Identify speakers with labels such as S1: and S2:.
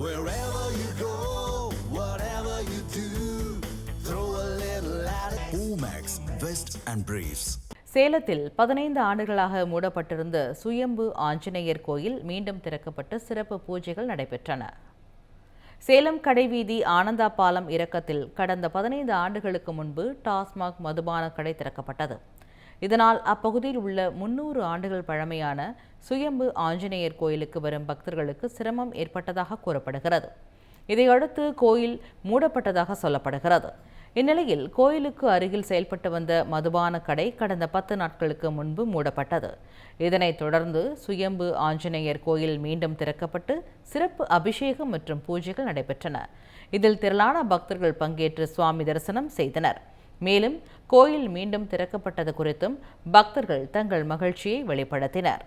S1: Wherever you go, whatever you do, throw a little at it. Omax, Vest and Briefs.
S2: சேலத்தில் 15 ஆண்டுகளாக மூடப்பட்டிருந்த சுயம்பு ஆஞ்சநேயர் கோயில் மீண்டும் திறக்கப்பட்டு சிறப்பு பூஜைகள் நடைபெற்றன. சேலம் கடைவீதி ஆனந்தா பாலம் இறக்கத்தில் கடந்த 15 ஆண்டுகளுக்கு முன்பு டாஸ்மாக் மதுபான கடை திறக்கப்பட்டது. இதனால் அப்பகுதியில் உள்ள 300 ஆண்டுகள் பழமையான சுயம்பு ஆஞ்சநேயர் கோயிலுக்கு வரும் பக்தர்களுக்கு சிரமம் ஏற்பட்டதாக கூறப்படுகிறது. இதையடுத்து கோயில் மூடப்பட்டதாக சொல்லப்படுகிறது. இந்நிலையில் கோயிலுக்கு அருகில் செயல்பட்டு வந்த மதுபான கடை கடந்த 10 நாட்களுக்கு முன்பு மூடப்பட்டது. இதனைத் தொடர்ந்து சுயம்பு ஆஞ்சநேயர் கோயில் மீண்டும் திறக்கப்பட்டு சிறப்பு அபிஷேகம் மற்றும் பூஜைகள் நடைபெற்றன. இதில் திரளான பக்தர்கள் பங்கேற்று சுவாமி தரிசனம் செய்தனர். மேலும் கோயில் மீண்டும் திறக்கப்பட்டது குறித்தும் பக்தர்கள் தங்கள் மகிழ்ச்சியை வெளிப்படுத்தினர்.